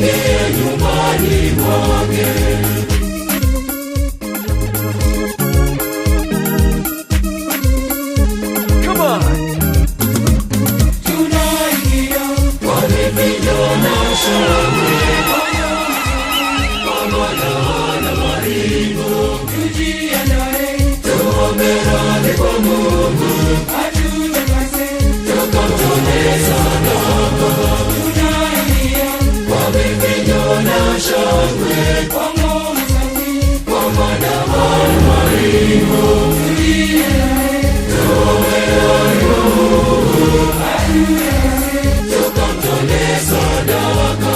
nyumbani mwake. Tunaingia kwa vifijo na shangwe, pamoja na maringo, tujiandae, tuombe radhi kwa Mungu, atutakase, tukamtolee sadaka. Tunaingia kwa vifijo na shangwe, kwa ngoma safi, kwa madaha na maringo, tujiandae, tuombe radhi kwa Mungu, atutakase, tukamtolee sadaka.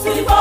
Sifa,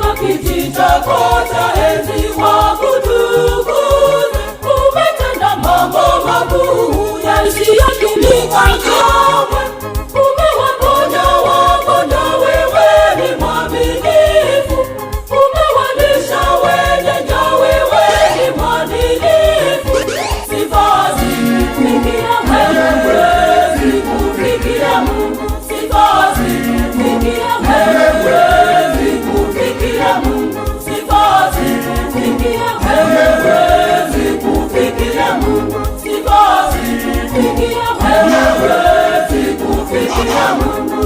katika kiti chako cha enzi kwa kutukuza. Umetenda mambo makuu yasiyokilika kamwe. Umewaponya wagonjwa, wewe ni mwaminifu. Umewalisha wenye njaa, wewe ni mwadilifu. Sifa zikufikia wewe, zikufikia Mungu. Sifa zikufikia wewe, zikufikia Mungu. Sifa zikufikia wewe, zikufikia Mungu. Sifa zikufikia wewe, zikufikia Mungu.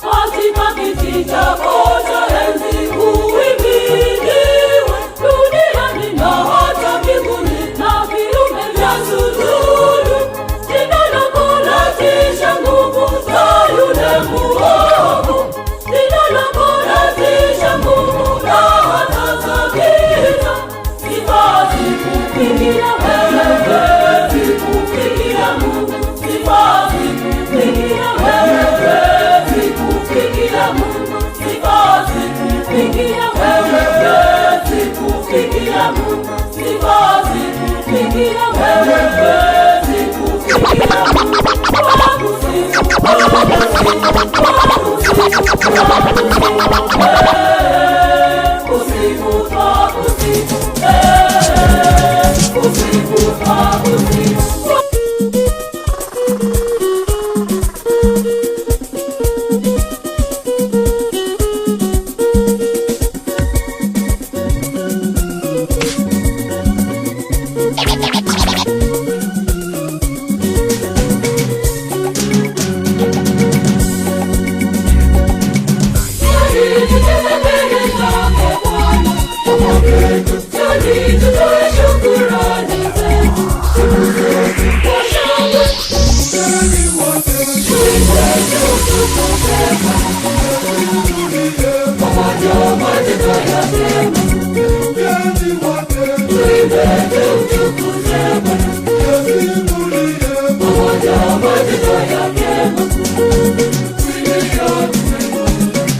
Katika kiti chako cha enzi uhimidiwe, duniani na hata mbinguni, na viumbe vyasujudu. Jina lako latisha nguvu za yule muovu. Jina lako latisha nguvu na hata za giza. Sifa zikufikia wewe, zikufikia Mungu. Sifa zikufikia wewe, zikufikia Mungu. Sifa zikufikia wewe, zikufikia Mungu. Sifa zikufikia wewe, zikufikia Mungu.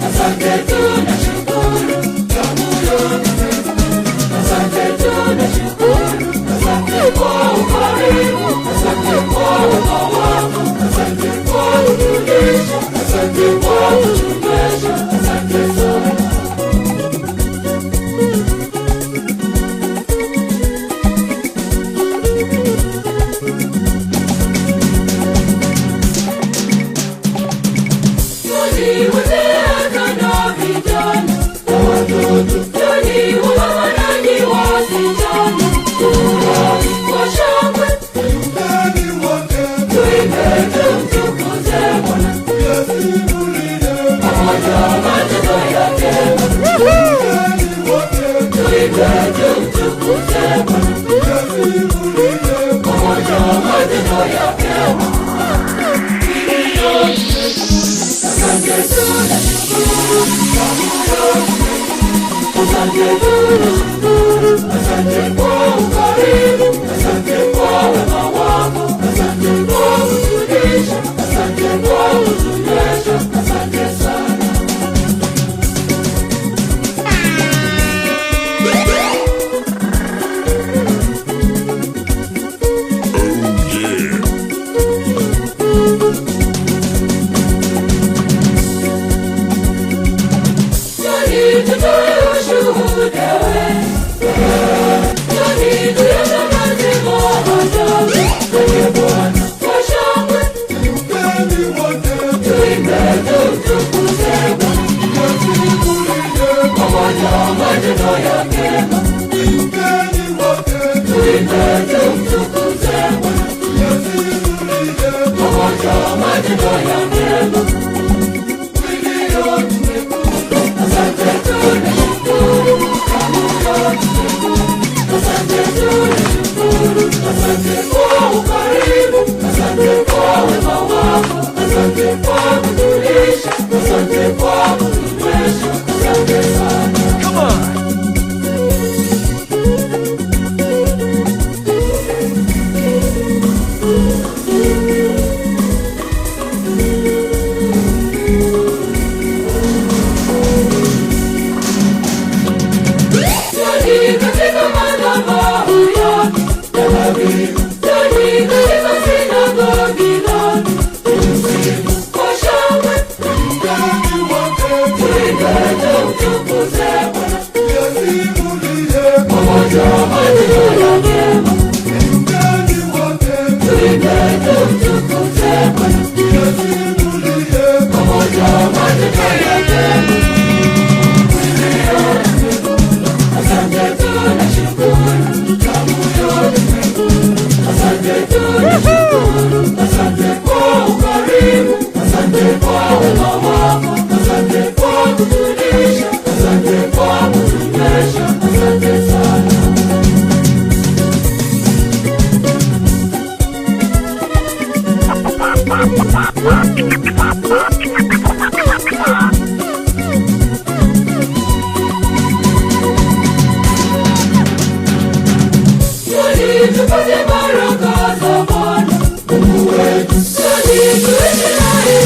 Asante, Bwana, tuyasimulie pamoja matendo yake. Asante tunashukuru, tamu yote mbinguni. Asante tunashukuru, asante kwa ukarimu, asante kwa wema wako, asante kwa kutulisha, asante kwa kutunywesha, asante sana. Tupate baraka za Bwana Mungu wetu, tuishi naye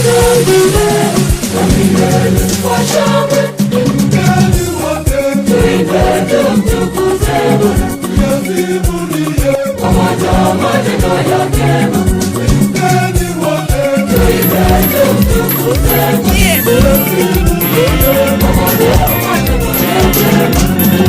na milele kwa shangwe. Tuimbeni wote, Tuimbe tumtukuze Bwana, tuyasimulie pamoja matendo yake makuu. tuimbeni wote, Tuimbe tumtukuze Bwana, pamoja matendo yake makuu.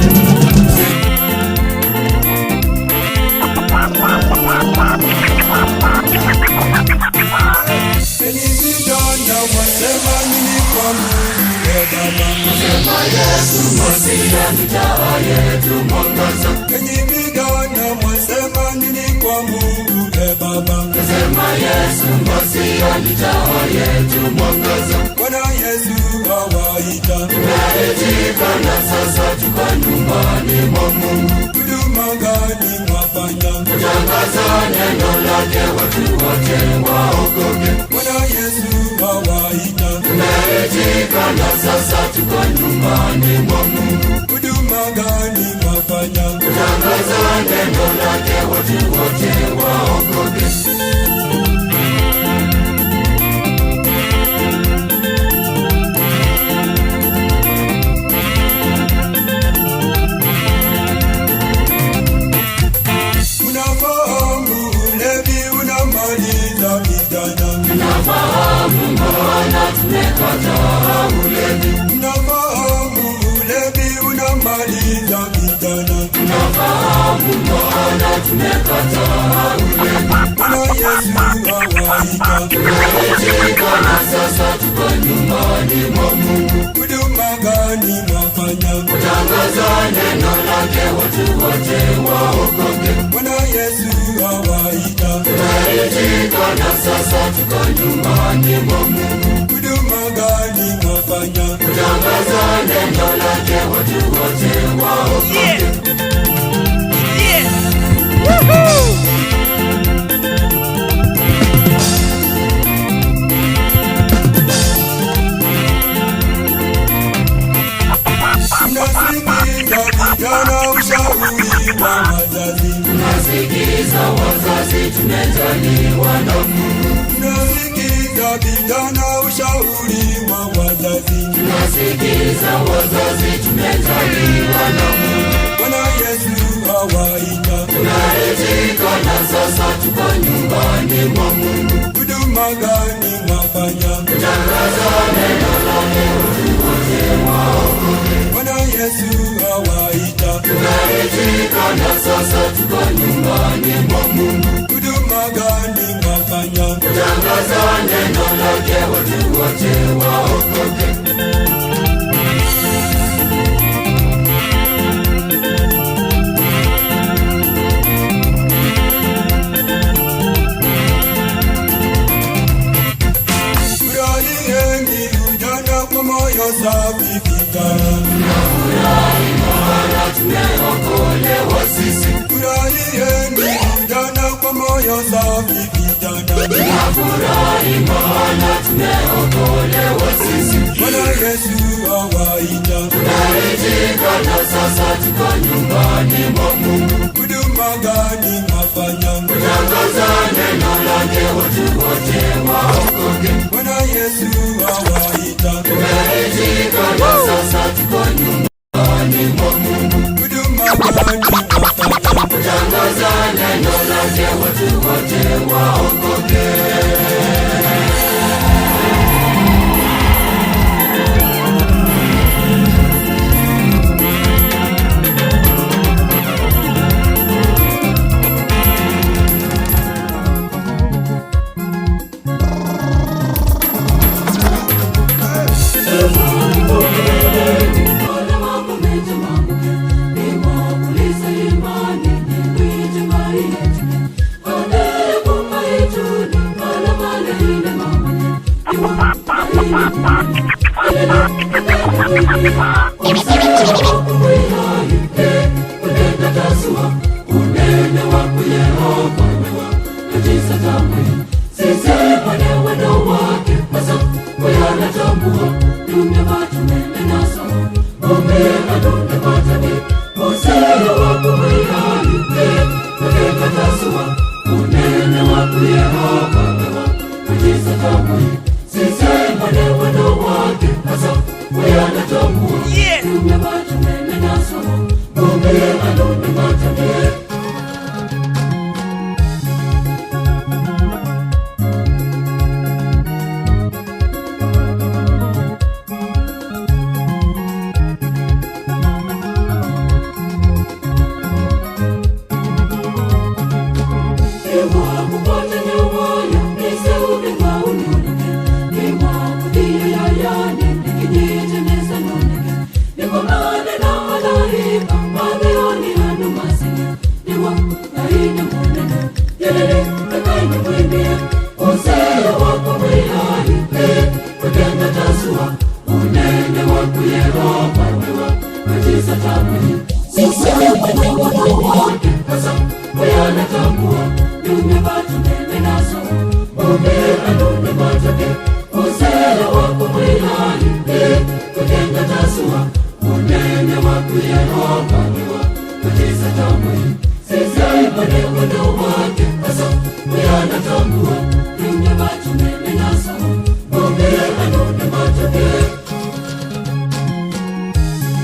enyi vijana wasema nini kwa Mungu Baba? Sema Yesu Masiya ni taa yetu mwangaza. Enyi vijana wasema nini kwa Mungu Baba? Sema Yesu Masiya ni taa yetu mwangaza. Bwana Yesu awaita, Tumeridhika na sasa tuko nyumbani mwa Mungu. huduma gani mwafanya? Kutangaza neno lake watu wote waokoke. Bwana Yesu awaita, Tumeridhika na sasa tuko nyumbani mwa Mungu. huduma gani mwafanya? Kutangaza neno lake watu wote waokoke. Unafahamu ulevi unamaliza vijana, Nafahamu maana tumekataa ulevi. unafahamu ulevi unamaliza vijana. Nafahamu maana tumekataa ulevi. Bwana Yesu awaita, Tumeridhika na sasa tuko nyumbani mwa Mungu. huduma gani mwafanya? Kutangaza neno lake watu wote waokoke. Bwana Yesu awaita, Tumeridhika na sasa tuko nyumbani mwa Mungu. huduma gani mwafanya? Kutangaza neno lake watu wote waokoke. Mnasikiza vijana ushauri wa wazazi, Tunasikiza wazazi, tumejaliwa na Mungu. mnasikiza vijana ushauri wa wazazi. Tunasikiza wazazi, tumejaliwa na Mungu. Bwana Yesu awaita, Tumeridhika na sasa tuko nyumbani mwa Mungu. huduma gani mwafanya? Kutangaza neno lake watu wote waokoke. Bwana Yesu awaita, Tumeridhika na sasa tuko nyumbani mwa Mungu. huduma gani mwafanya? Kutangaza neno lake watu wote waokoke. Furahieni ujana kwa moyo safi vijana, Furahi maana tumeokolewa sisi. furahieni ujana kwa moyo safi vijana. Furahi maana tumeokolewa sisi. Bwana Yesu awaita, Tumeridhika na sasa tuko nyumbani mwa Mungu. huduma gani mwafanya? Kutangaza neno lake watu wote waokoke. Bwana Yesu awaita, Tumeridhika na sasa tuko nyumbani mwa Mungu. huduma gani mwafanya? Kutangaza neno lake watu wote waokoke. kutisa kamwe. Sisi wale wake hasa kuyanatambua. Tumeba tumemenasa ngombe adunde matani. Useo wako mwihalike kuteka tasua. Unene wako Yehova mewa kutisa kamwe. Sisi wale wake hasa kuyanatambua. Tumeba tumemenasa ngombe adunde matani.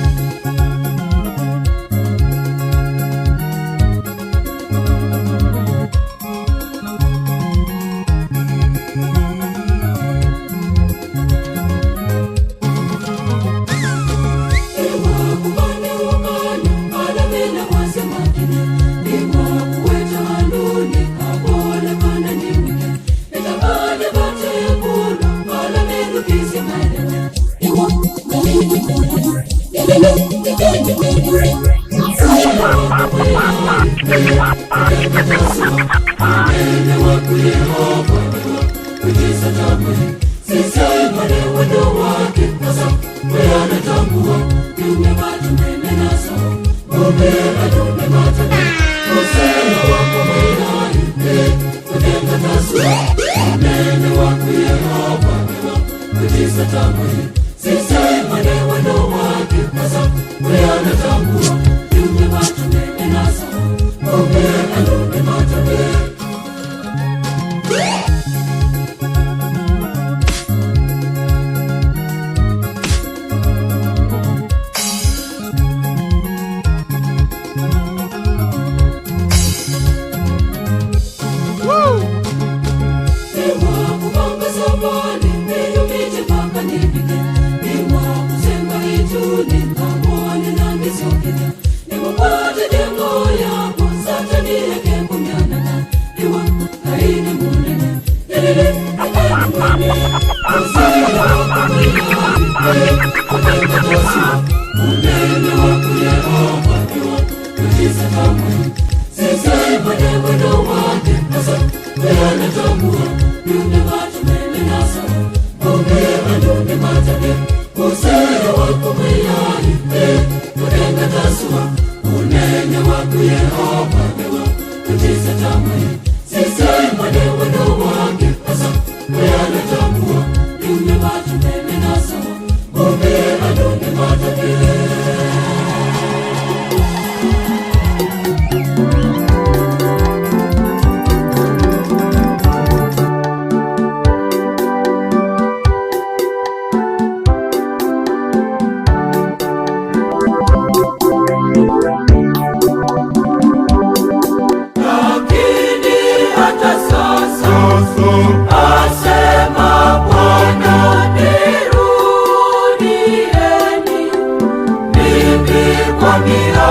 Nirudie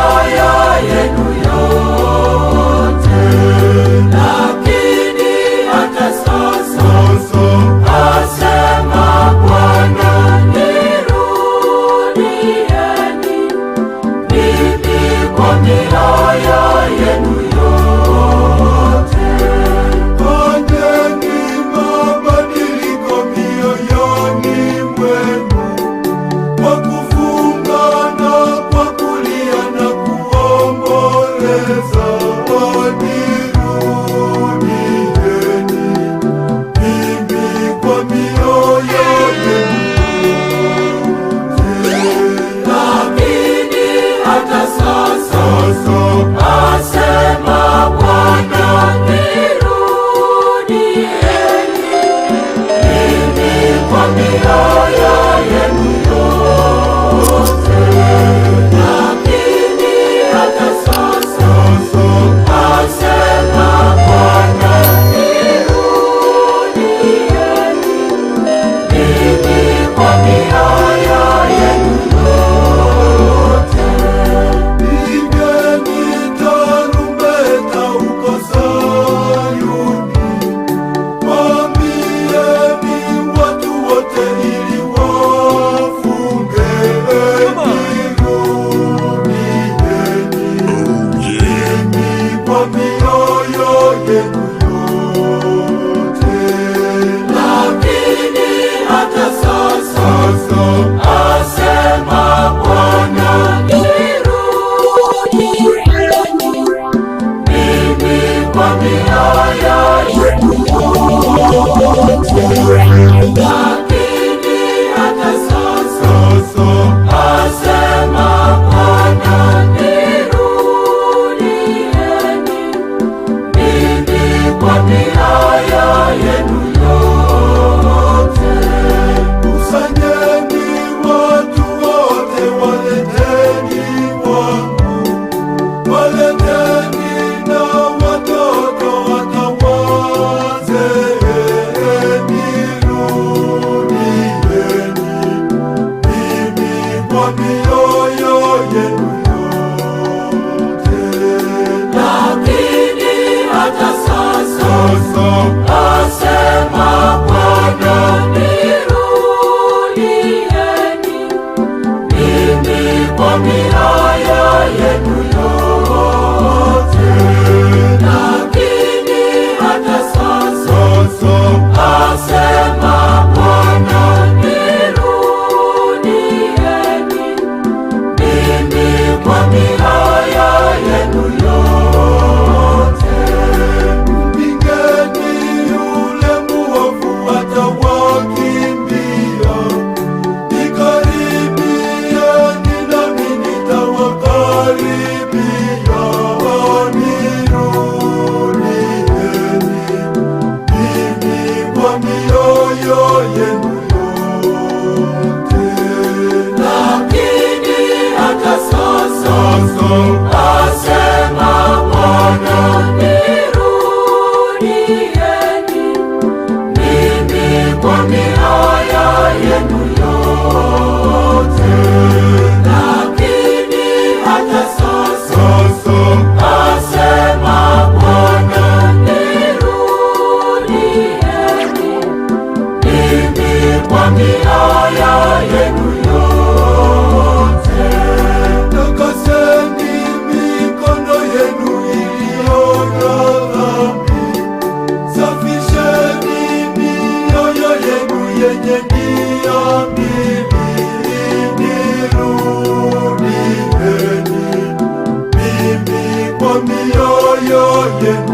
Oye